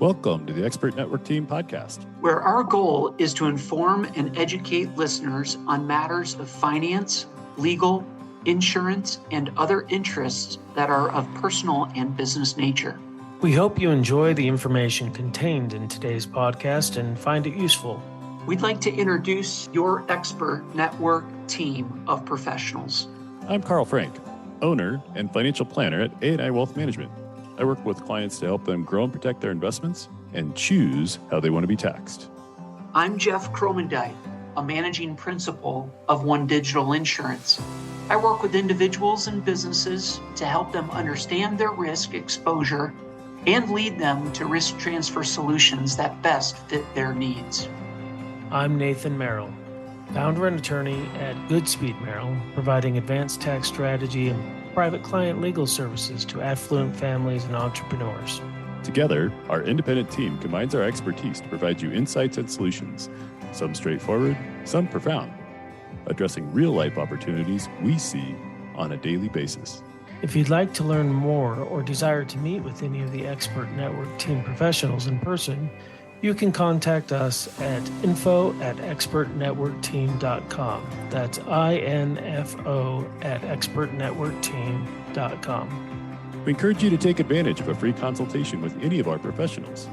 Welcome to the Expert Network Team podcast, where our goal is to inform and educate listeners on matters of finance, legal, insurance, and other interests that are of personal and business nature. We hope you enjoy the information contained in today's podcast and find it useful. We'd like to introduce your Expert Network team of professionals. I'm Karl Frank, owner and financial planner at A&I Wealth Management. I work with clients to help them grow and protect their investments and choose how they want to be taxed. I'm Jeff Krommendyk, a managing principal of One Digital Insurance. I work with individuals and businesses to help them understand their risk exposure and lead them to risk transfer solutions that best fit their needs. I'm Nathan Merrill, founder and attorney at Goodspeed Merrill, providing advanced tax strategy and private client legal services to affluent families and entrepreneurs. Together, our independent team combines our expertise to provide you insights and solutions, some straightforward, some profound, addressing real-life opportunities we see on a daily basis. If you'd like to learn more or desire to meet with any of the Expert Network team professionals in person, you can contact us at info@expertnetworkteam.com. That's info@expertnetworkteam.com. We encourage you to take advantage of a free consultation with any of our professionals.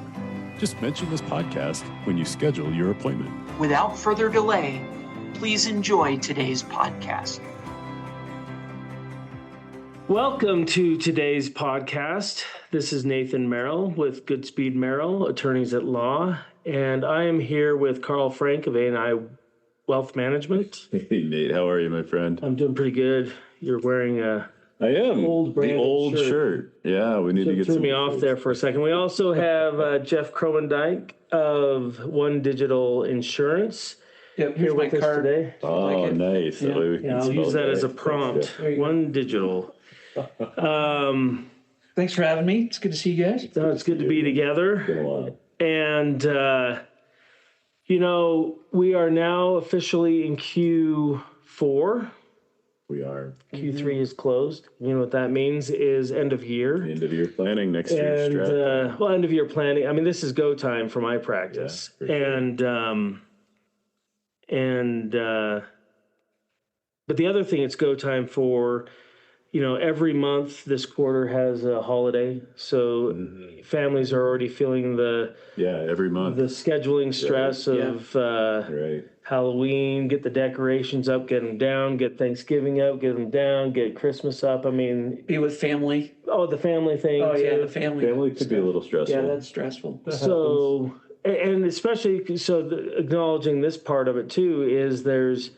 Just mention this podcast when you schedule your appointment. Without further delay, please enjoy today's podcast. Welcome to today's podcast. This is Nathan Merrill with Goodspeed Merrill, attorneys at law, and I am here with Karl Frank of A&I Wealth Management. Hey, Nate, how are you, my friend? I'm doing pretty good. You're wearing I am. The old shirt. Yeah, we need to get some... Threw me off there for a second. We also have Jeff Krommendyk of One Digital Insurance. Yep, here with us today. Oh, nice. Yeah, I'll use that as a prompt. One Digital. Thanks for having me. It's good to see you guys. It's good to be together. And, we are now officially in Q4. We are. Q3 is closed. You know what that means is end of year. End of year planning next year. End of year planning. I mean, this is go time for my practice. Yeah, But the other thing it's go time for, every month this quarter has a holiday. So families are already feeling every month the scheduling stress of Halloween, get the decorations up, get them down, get Thanksgiving up, get them down, get Christmas up. I mean, be with family. Oh, the family thing. Oh, yeah, too. the family. Family could be a little stressful. Yeah, that's stressful. So, and especially, acknowledging this part of it too, is there's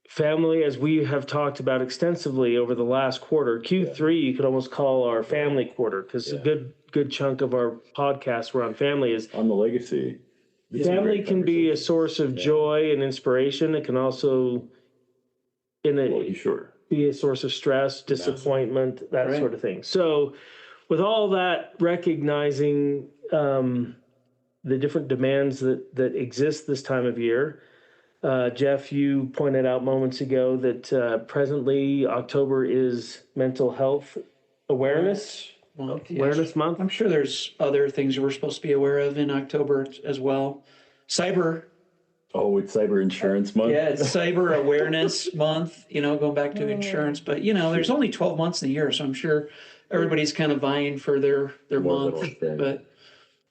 family, as we have talked about extensively over the last quarter. Q3, you could almost call our family quarter, because a good chunk of our podcast were on family. Is on the legacy. Family can be a source of joy and inspiration. It can also be a source of stress, disappointment, that sort of thing. So with all that, recognizing the different demands that exist this time of year, Jeff, you pointed out moments ago that presently October is Mental Health Awareness Month. I'm sure there's other things we're supposed to be aware of in October as well. Cyber. Oh, it's Cyber Insurance Month? Yeah, it's Cyber Awareness Month, going back to insurance. But, there's only 12 months in the year, so I'm sure everybody's kind of vying for their month. But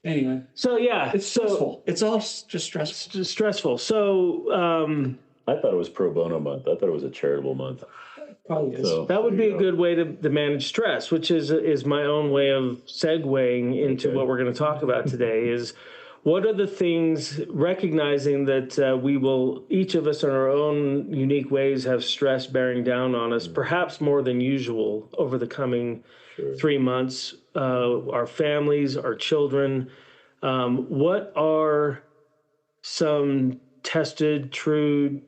anyway. So, yeah. It's stressful. It's all just stressful. It's just stressful. So, I thought it was Pro Bono Month. I thought it was a charitable month. Probably is. So, that would be a good way to manage stress, which is my own way of segueing into what we're going to talk about today is what are the things, recognizing that we will, each of us in our own unique ways, have stress bearing down on us, perhaps more than usual over the coming 3 months, our families, our children. What are some tested, true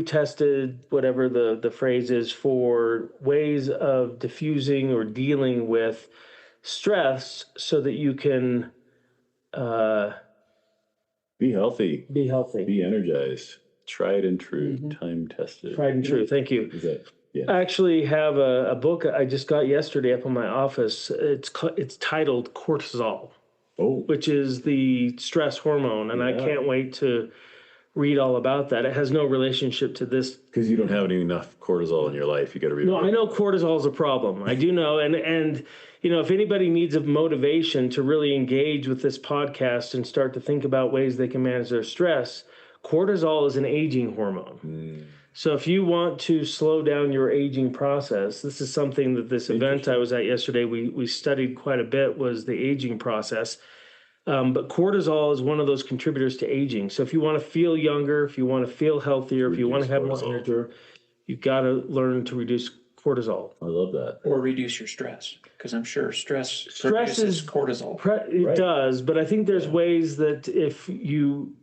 tested, whatever the phrase is, for ways of diffusing or dealing with stress so that you can be healthy, be energized, tried and true, time tested. Tried and true. Thank you. I actually have a book I just got yesterday up in my office. It's titled Cortisol. which is the stress hormone. And I can't wait to read all about that. It has no relationship to this. Because you don't have enough cortisol in your life. You got to read. No, I know cortisol is a problem. I do know. And if anybody needs a motivation to really engage with this podcast and start to think about ways they can manage their stress, cortisol is an aging hormone. So if you want to slow down your aging process, this is something that this event I was at yesterday, we studied quite a bit, was the aging process. But cortisol is one of those contributors to aging. So if you want to feel younger, if you want to feel healthier, if you want to have more energy, you've got to learn to reduce cortisol. I love that. Or reduce your stress, because I'm sure stress reduces cortisol. It does, but I think there's ways that if you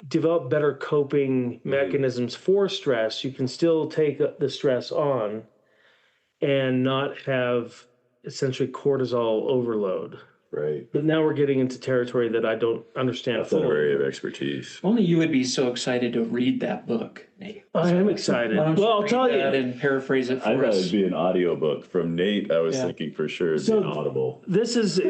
develop better coping mechanisms for stress, you can still take the stress on and not have essentially cortisol overload. Right. But now we're getting into territory that I don't understand. That's an area of expertise. Only you would be so excited to read that book, Nate. I am excited. Well, I'll tell you. And paraphrase it for us. I thought it'd be an audiobook from Nate. I was thinking for sure it'd be an audible. This is,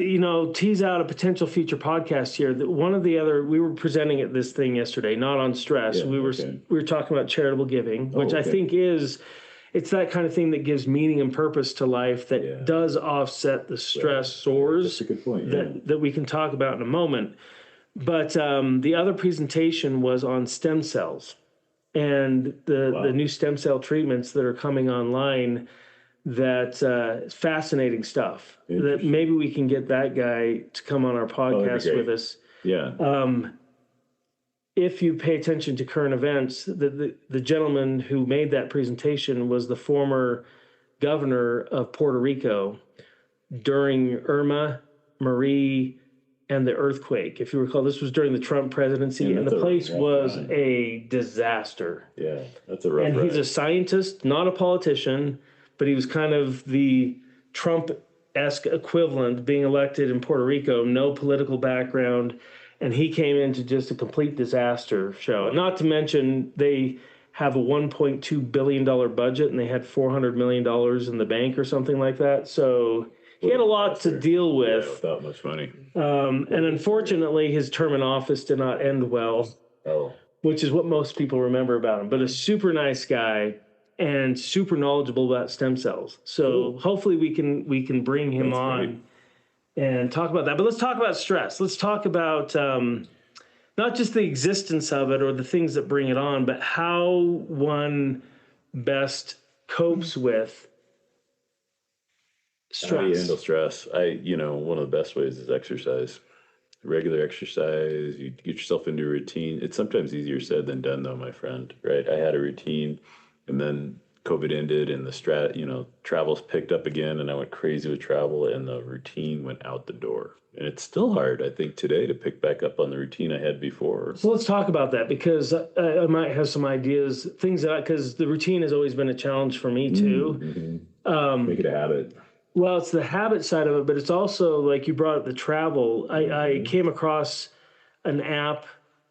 tease out a potential future podcast here. One of the other, we were presenting at this thing yesterday, not on stress. We were talking about charitable giving, which I think it's that kind of thing that gives meaning and purpose to life that does offset the stressors. That's a good point. That we can talk about in a moment. But the other presentation was on stem cells and the new stem cell treatments that are coming online. That fascinating stuff. That maybe we can get that guy to come on our podcast with us. Yeah. If you pay attention to current events, the gentleman who made that presentation was the former governor of Puerto Rico during Irma, Marie, and the earthquake. If you recall, this was during the Trump presidency, and the place was a disaster. Yeah, that's a rough ride. And he's a scientist, not a politician, but he was kind of the Trump-esque equivalent, being elected in Puerto Rico, no political background. And he came into just a complete disaster show. Not to mention, they have a $1.2 billion budget, and they had $400 million in the bank or something like that. So he had a lot to deal with. Without much money. And unfortunately, his term in office did not end well, which is what most people remember about him. But a super nice guy and super knowledgeable about stem cells. So hopefully we can bring him on. Great. And talk about that. But let's talk about stress. Let's talk about not just the existence of it or the things that bring it on, but how one best copes with stress. How do you handle stress? One of the best ways is exercise. Regular exercise, you get yourself into a routine. It's sometimes easier said than done, though, my friend, right? I had a routine, and then COVID ended and travels picked up again, and I went crazy with travel, and the routine went out the door. And it's still hard, I think, today to pick back up on the routine I had before. So let's talk about that, because I might have some ideas, because the routine has always been a challenge for me too. Mm-hmm. Make it a habit. Well, it's the habit side of it, but it's also, like you brought up the travel. I came across an app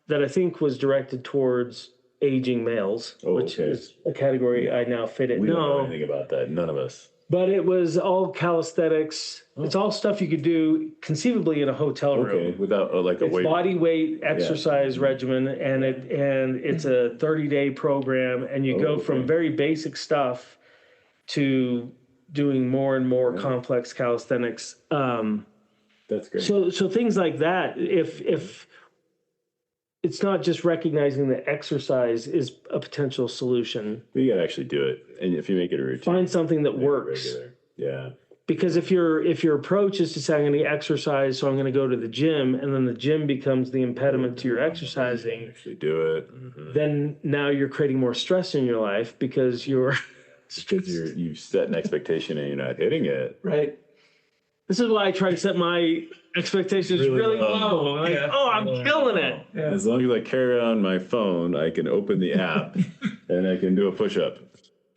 that I think was directed towards aging males, which is a category I now fit in. We don't know anything about that. None of us. But it was all calisthenics. It's all stuff you could do conceivably in a hotel room. Without a weight. Body weight exercise regimen, and it's a 30-day program, and you go from very basic stuff to doing more and more complex calisthenics. That's great. So things like that. If it's not just recognizing that exercise is a potential solution. You got to actually do it. And if you make it a routine. Find something that works. Yeah. Because if your approach is to say, I'm going to exercise, so I'm going to go to the gym, and then the gym becomes the impediment to your exercising. Actually do it. Mm-hmm. Then now you're creating more stress in your life because you've set an expectation and you're not hitting it. Right. This is why I try to set my expectations really low. I'm killing it. Yeah. As long as I carry on my phone, I can open the app and I can do a push-up.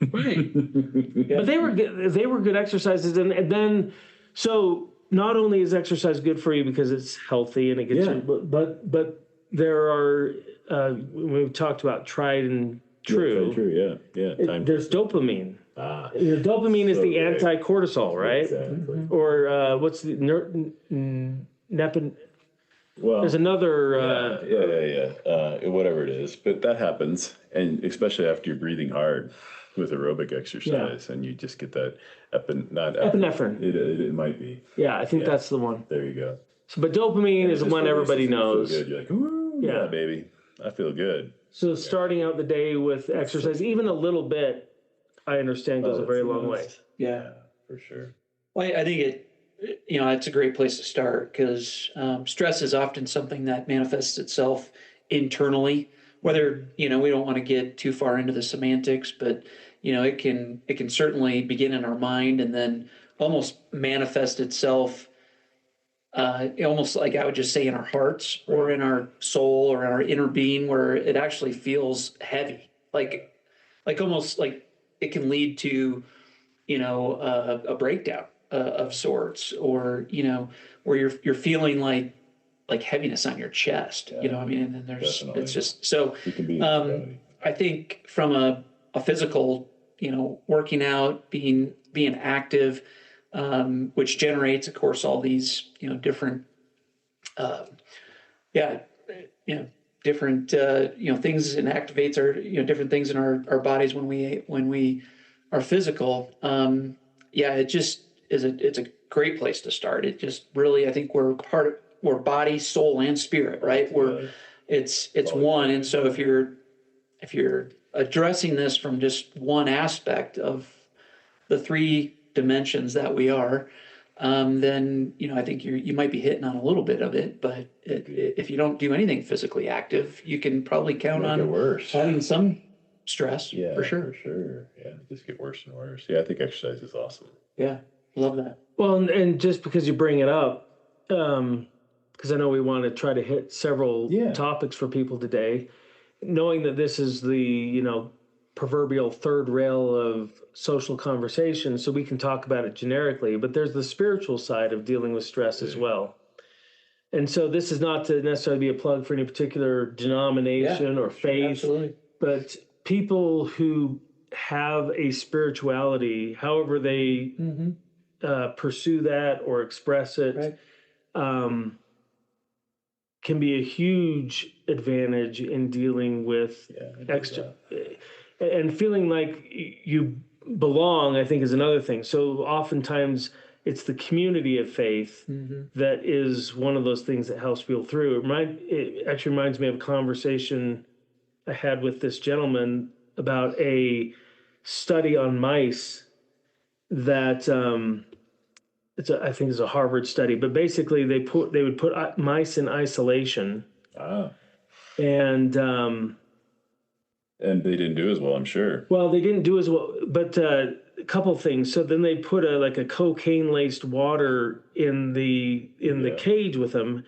Right. But they were good exercises, and then so not only is exercise good for you because it's healthy and it gets you, but there are we've talked about tried and true. There's dopamine. Dopamine is the anti-cortisol, right? Exactly. Or what's the Well, there's another. Whatever it is, but that happens, and especially after you're breathing hard with aerobic exercise, and you just get that epinephrine. It might be. Yeah, I think that's the one. There you go. So, but dopamine is the one everybody knows. You feel good. You're like, ooh, yeah, baby, I feel good. So starting out the day with exercise, even a little bit, I understand goes a very long way. Yeah, for sure. Well, I think it's a great place to start because stress is often something that manifests itself internally. Whether we don't want to get too far into the semantics, but it can certainly begin in our mind and then almost manifest itself. Almost like I would just say in our hearts or in our soul or in our inner being, where it actually feels heavy, like almost like it can lead to a breakdown of sorts, or where you're feeling like heaviness on your chest. What I mean? And then there's definitely. It's just so. It can be I think from a physical, working out, being active. Which generates, of course, all these different, different things, and activates our different things in our bodies when we are physical. It just it's a great place to start. It just really, I think we're body, soul, and spirit, right? It's one, and so if you're addressing this from just one aspect of the three dimensions that we are, then I think you might be hitting on a little bit of it. But if you don't do anything physically active, you can probably count on having some stress. Yeah, for sure. Yeah, just get worse and worse. Yeah, I think exercise is awesome. Yeah, love that. Well, and just because you bring it up, because I know we want to try to hit several topics for people today, knowing that this is the proverbial third rail of social conversation, so we can talk about it generically, but there's the spiritual side of dealing with stress as well. And so this is not to necessarily be a plug for any particular denomination or faith, absolutely. But people who have a spirituality, however they pursue that or express it, can be a huge advantage in dealing with extra. And feeling like you belong, I think, is another thing. So oftentimes it's the community of faith that is one of those things that helps people through. It actually reminds me of a conversation I had with this gentleman about a study on mice that I think it's a Harvard study, but basically they would put mice in isolation. And they didn't do as well, I'm sure. Well, they didn't do as well, but a couple things. So then they put a cocaine-laced water in the cage with them,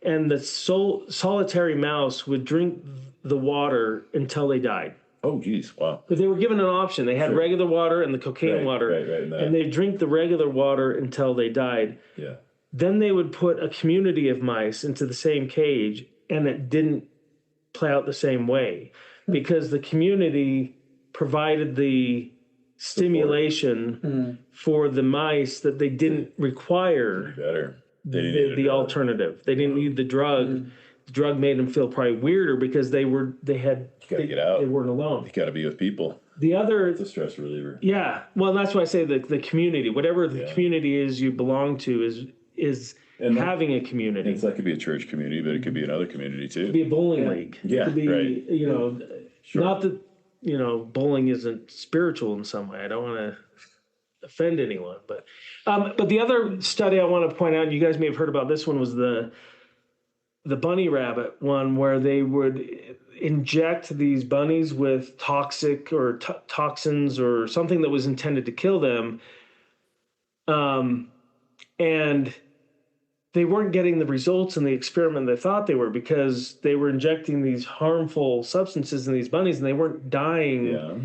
and the solitary mouse would drink the water until they died. Oh, geez, wow. But they were given an option. They had regular water and the cocaine water, and they drink the regular water until they died. Yeah. Then they would put a community of mice into the same cage, and it didn't play out the same way. Because the community provided the stimulation for the mice that they didn't require the alternative. They didn't need the drug. The drug made them feel probably weirder because they get out. They weren't alone. You got to be with people. It's a stress reliever. Yeah. Well, that's why I say the community, whatever the community is you belong to is having a community. It's like, it could be a church community, but it could be another community too. It could be a bowling league. Yeah, it could be, not that, bowling isn't spiritual in some way. I don't want to offend anyone, but the other study I want to point out, you guys may have heard about this one, was the bunny rabbit one, where they would inject these bunnies with toxic or toxins or something that was intended to kill them. And they weren't getting the results in the experiment they thought they were, because they were injecting these harmful substances in these bunnies and they weren't dying. Yeah.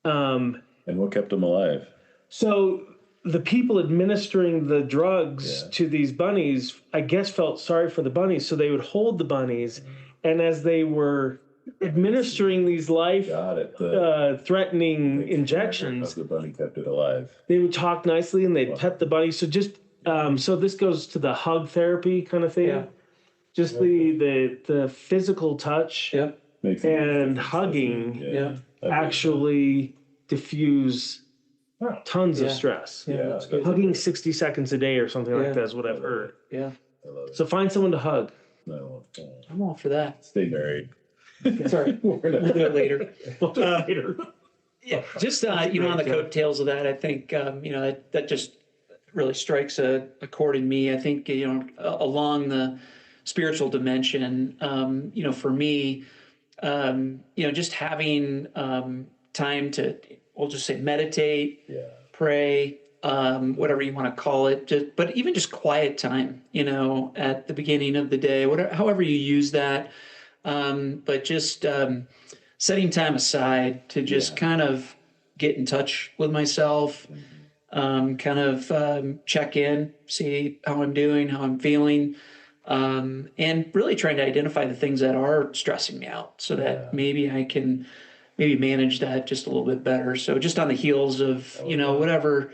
And what kept them alive? So the people administering the drugs to these bunnies, I guess, felt sorry for the bunnies. So they would hold the bunnies, and as they were administering these threatening injections, the bunny kept it alive. They would talk nicely and they'd pet the bunny. So just So this goes to the hug therapy kind of thing. Yeah. Just the physical touch Yeah. Makes a huge and difference, hugging doesn't it? Yeah. actually diffuse tons of Yeah. stress. Yeah, that's good. Hugging 60 seconds a day or something Yeah. like that is what I've heard. Yeah. I love it. So find someone to hug. No, I'm all for that. stay married. Sorry. We'll do it later. We'll do it later. Yeah, just on the coattails of that, I think that just really strikes a chord in me. I think along the spiritual dimension, for me, just having time to, we'll just say, meditate, pray, whatever you want to call it, but even just quiet time, at the beginning of the day, whatever, however you use that, but just setting time aside to just kind of get in touch with myself, check in, see how I'm doing, how I'm feeling, and really trying to identify the things that are stressing me out so that maybe I can manage that just a little bit better. So just on the heels of, whatever,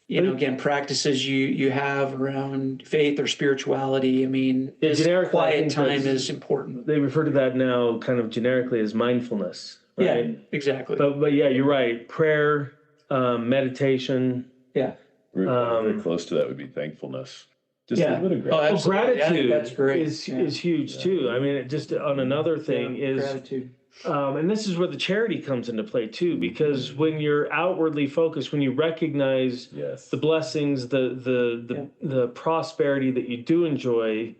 again, practices you have around faith or spirituality. I mean, just quiet time is important. They refer to that now kind of generically as mindfulness. Right? Yeah, exactly. But yeah, you're right. Prayer, meditation. Yeah. Very close to that would be thankfulness. Just a little bit of Oh, gratitude that's great. is huge too. I mean, just on another thing is gratitude. And this is where the charity comes into play too, because when you're outwardly focused, when you recognize the blessings, the prosperity that you do enjoy,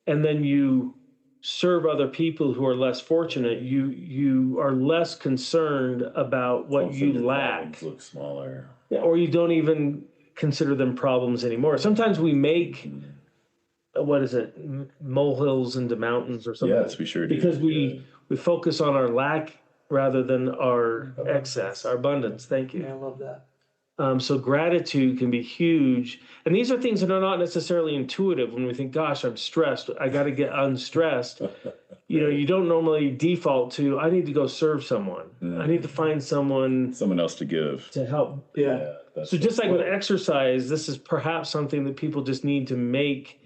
and then you serve other people who are less fortunate, you are less concerned about what you lack. Look smaller. Or you don't even consider them problems anymore. Sometimes we make molehills into mountains or something. Yes, we sure do. Because we focus on our lack rather than our excess, our abundance. Thank you. Yeah, I love that. So gratitude can be huge. And these are things that are not necessarily intuitive when we think, gosh, I'm stressed, I got to get unstressed. You don't normally default to, I need to go serve someone. I need to find someone else to give. To help. Yeah. So just like with exercise, this is perhaps something that people just need to make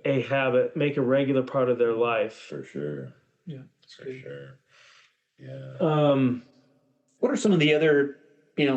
a habit, make a regular part of their life. For sure. Yeah. For sure. Yeah. What are some of the other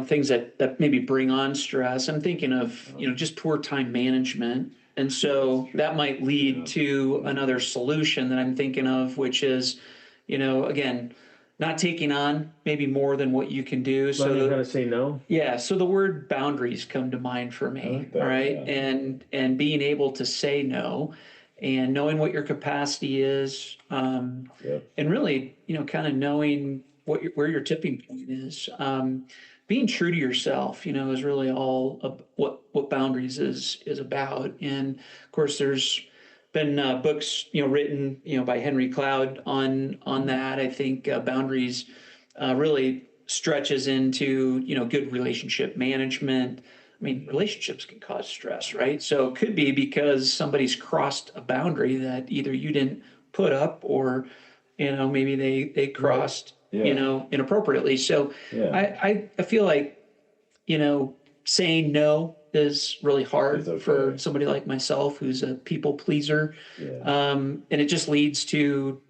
things that maybe bring on stress? I'm thinking of, just poor time management. And so that might lead to another solution that I'm thinking of, which is, again, not taking on maybe more than what you can do. Learning how to say no. Yeah. So the word boundaries come to mind for me. All right. Yeah. And being able to say no and knowing what your capacity is, and really, kind of knowing where your tipping point is. Being true to yourself, is really all of what boundaries is about. And of course, there's been books, written, by Henry Cloud on that. I think boundaries really stretches into, good relationship management. I mean, relationships can cause stress, right? So it could be because somebody's crossed a boundary that either you didn't put up or, maybe they crossed. Inappropriately. So I feel like, saying no is really hard for somebody like myself who's a people pleaser. And it just leads to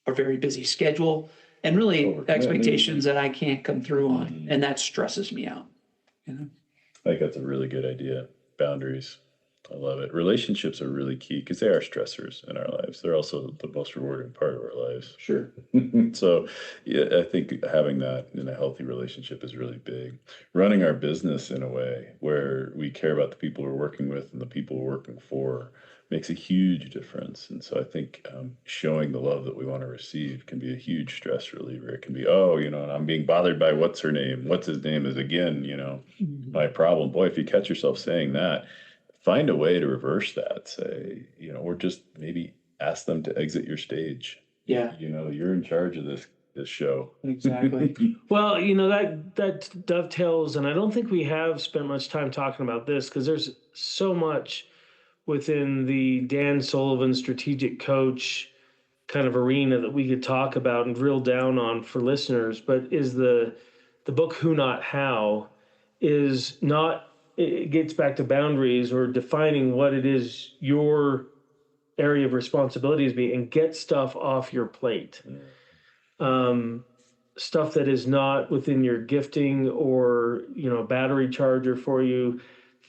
a very busy schedule and really expectations that I can't come through on. And that stresses me out. I think that's a really good idea. Boundaries. I love it. Relationships are really key because they are stressors in our lives. They're also the most rewarding part of our lives. Sure. So I think having that in a healthy relationship is really big. Running our business in a way where we care about the people we're working with and the people we're working for makes a huge difference. And so I think showing the love that we want to receive can be a huge stress reliever. It can be, and I'm being bothered by what's his name is again, my problem. Boy, if you catch yourself saying that, find a way to reverse that. Say, or just maybe ask them to exit your stage. Yeah. You're in charge of this show. Exactly. Well, that dovetails, and I don't think we have spent much time talking about this because there's so much within the Dan Sullivan strategic coach kind of arena that we could talk about and drill down on for listeners. But is the book Who Not How is not it gets back to boundaries or defining what it is your area of responsibility is be, and get stuff off your plate. Stuff that is not within your gifting or, battery charger for you.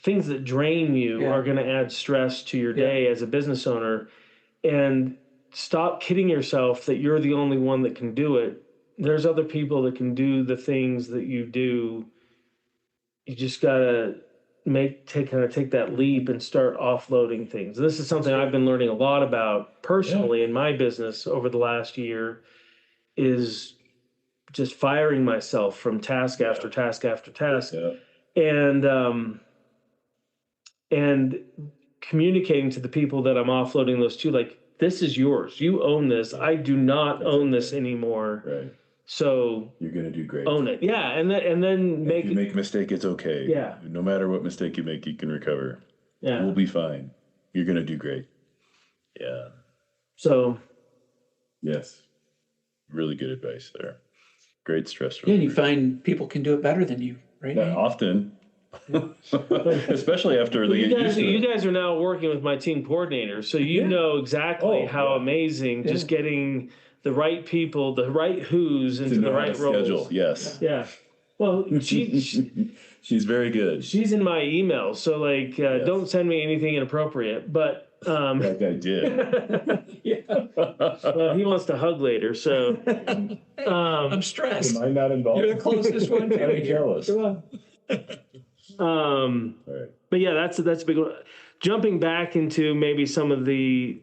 Things that drain you are going to add stress to your day as a business owner. And stop kidding yourself that you're the only one that can do it. There's other people that can do the things that you do. You just gotta take that leap and start offloading things. This is something I've been learning a lot about personally in my business over the last year, is just firing myself from task after task after task, and communicating to the people that I'm offloading those to, like, this is yours. You own this. I do not own this anymore. Right. So you're gonna do great. Own it. Yeah, and then if you make a mistake, it's okay. Yeah. No matter what mistake you make, you can recover. Yeah. We'll be fine. You're gonna do great. Yeah. So. Yes. Really good advice there. Great stress relief. Yeah, and you find people can do it better than you, right? Yeah, often. Especially after they get used to it. You guys are now working with my team coordinator, so you know exactly how amazing just getting the right people, the right who's into the right roles. Schedule. Yes. Yeah. Well, she's very good. She's in my emails, so don't send me anything inappropriate. But that guy did. Well, he wants to hug later, so I'm stressed. Am I not involved? You're the closest one to I'm jealous. All right. But yeah, that's a big one. Jumping back into maybe some of the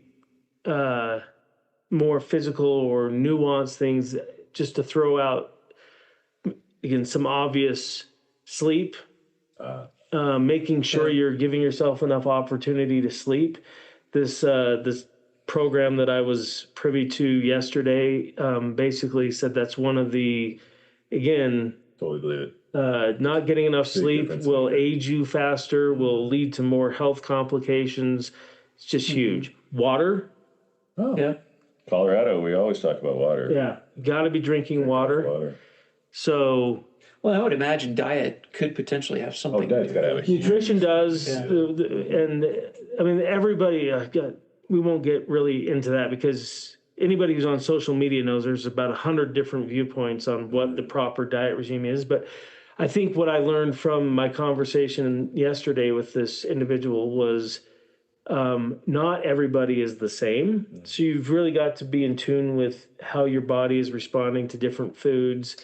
more physical or nuanced things, just to throw out again some obvious sleep, making sure you're giving yourself enough opportunity to sleep. This program that I was privy to yesterday basically said that's one of the, again, totally believe it. Not getting enough sleep will age you faster, will lead to more health complications. It's just huge. Water. Oh. Yeah. Colorado, we always talk about water. Yeah. Got to be drinking water. So. Well, I would imagine diet could potentially have something. Diet's got to have a nutrition does. Yeah. And I mean, everybody, we won't get really into that because anybody who's on social media knows there's about 100 different viewpoints on what the proper diet regime is. But I think what I learned from my conversation yesterday with this individual was not everybody is the same. So you've really got to be in tune with how your body is responding to different foods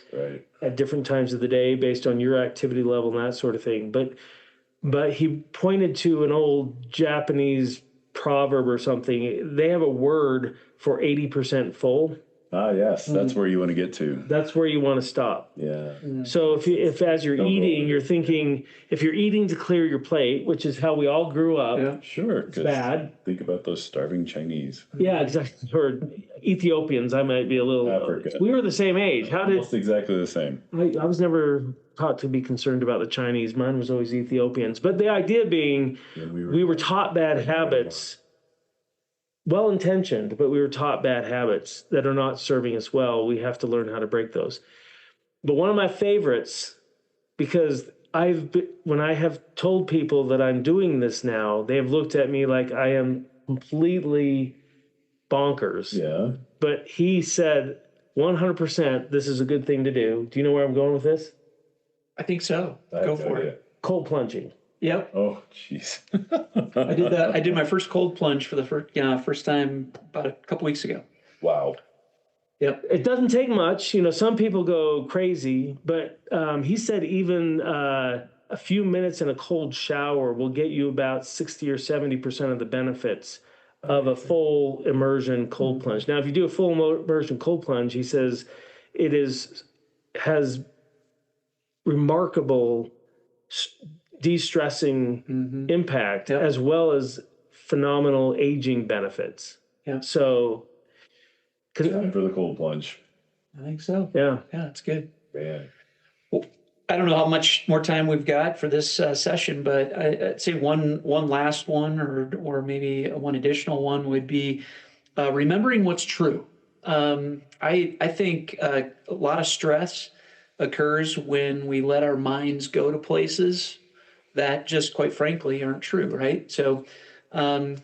at different times of the day based on your activity level and that sort of thing. But he pointed to an old Japanese proverb or something. They have a word for 80% full. Ah, yes. That's where you want to get to. That's where you want to stop. Yeah. So if as you're eating, you're thinking, if you're eating to clear your plate, which is how we all grew up. Yeah, sure. It's bad. Think about those starving Chinese. Yeah, exactly. Or Ethiopians, I might be a little. Africa. We were the same age. Almost exactly the same. I was never taught to be concerned about the Chinese. Mine was always Ethiopians. But the idea being, we were taught bad habits. Well-intentioned, but we were taught bad habits that are not serving us well. We have to learn how to break those. But one of my favorites, because when I have told people that I'm doing this now, they have looked at me like I am completely bonkers. Yeah. But he said, 100%, this is a good thing to do. Do you know where I'm going with this? I think so. Go for it. Cold plunging. Yep. Oh, jeez. I did that. I did my first cold plunge for the first time about a couple weeks ago. Wow. Yep. It doesn't take much. Some people go crazy, but he said even a few minutes in a cold shower will get you about 60 or 70% of the benefits of a full immersion cold plunge. Now, if you do a full immersion cold plunge, he says it has remarkable de-stressing impact as well as phenomenal aging benefits. Yeah. So time for the cold plunge. I think so. Yeah. Yeah, that's good. Man. Well, I don't know how much more time we've got for this session, but I'd say one last one or maybe one additional one would be remembering what's true. I think a lot of stress occurs when we let our minds go to places that just quite frankly aren't true, right? So that's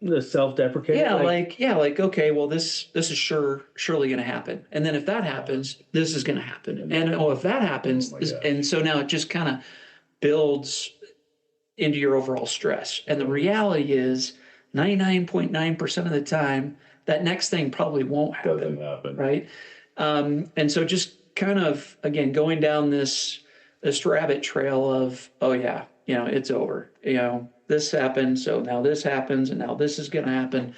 the self-deprecating. Okay, well this is surely going to happen, and then if that happens, this is going to happen, and if that happens, and so now it just kind of builds into your overall stress. And the reality is 99.9% of the time that next thing probably won't happen. Doesn't happen. Right. And so just kind of, again, going down this rabbit trail of, oh yeah, it's over, this happened, so now this happens, and now this is going to happen.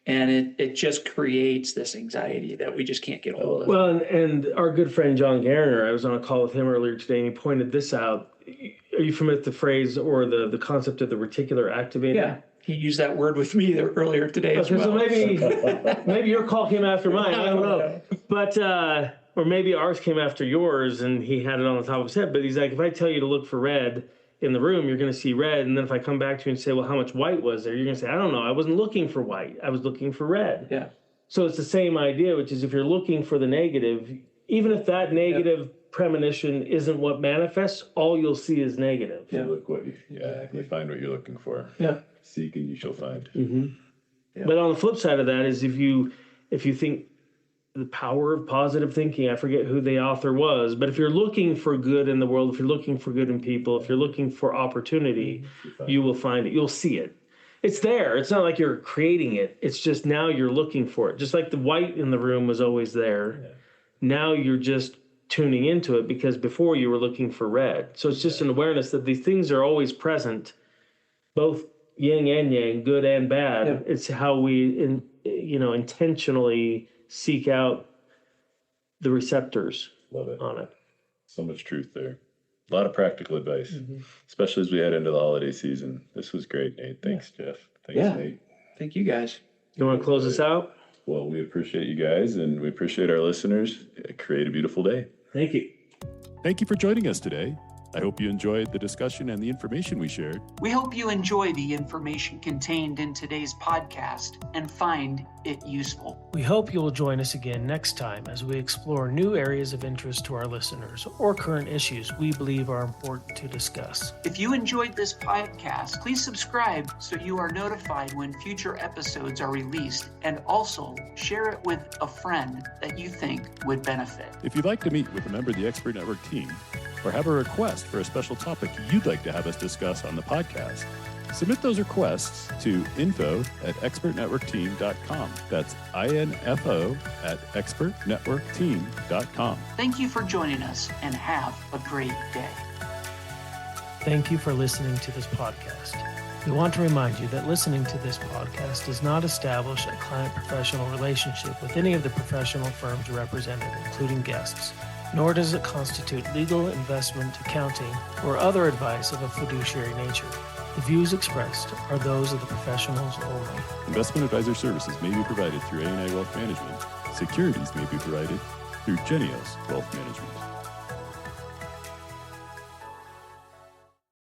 And it just creates this anxiety that we just can't get hold of. Well, and our good friend John Garner, I was on a call with him earlier today, and he pointed this out. Are you familiar with the phrase or the concept of the reticular activator? Yeah, he used that word with me earlier today as well. So maybe your call came after mine. I don't know. But or maybe ours came after yours, and he had it on the top of his head. But he's like, if I tell you to look for red in the room, you're going to see red. And then if I come back to you and say, well, how much white was there? You're going to say, I don't know. I wasn't looking for white. I was looking for red. Yeah. So it's the same idea, which is if you're looking for the negative, even if that negative premonition isn't what manifests, all you'll see is negative. Yeah. You find what you're looking for. Yeah. Seek and you shall find. Mm-hmm. Yeah. But on the flip side of that is if you think the power of positive thinking, I forget who the author was, but if you're looking for good in the world, if you're looking for good in people, if you're looking for opportunity, you will find it. You'll see it. It's there. It's not like you're creating it. It's just now you're looking for it. Just like the white in the room was always there. Yeah. Now you're just tuning into it because before you were looking for red. So it's just an awareness that these things are always present, both yin and yang, good and bad. Yeah. It's how we, intentionally seek out the receptors on it. So much truth there. A lot of practical advice, especially as we head into the holiday season. This was great, Nate. Thanks, Jeff. Thanks, Nate. Thank you, guys. You want to close us out? Well, we appreciate you guys, and we appreciate our listeners. Create a beautiful day. Thank you. Thank you for joining us today. I hope you enjoyed the discussion and the information we shared. We hope you enjoy the information contained in today's podcast and find it useful. We hope you will join us again next time as we explore new areas of interest to our listeners or current issues we believe are important to discuss. If you enjoyed this podcast, please subscribe so you are notified when future episodes are released, and also share it with a friend that you think would benefit. If you'd like to meet with a member of the Expert Network team or have a request for a special topic you'd like to have us discuss on the podcast, submit those requests to info@expertnetworkteam.com. That's info@expertnetworkteam.com. Thank you for joining us and have a great day. Thank you for listening to this podcast. We want to remind you that listening to this podcast does not establish a client-professional relationship with any of the professional firms represented, including guests, nor does it constitute legal, investment, accounting, or other advice of a fiduciary nature. The views expressed are those of the professionals only. Investment advisor services may be provided through A&I Wealth Management. Securities may be provided through Genios Wealth Management.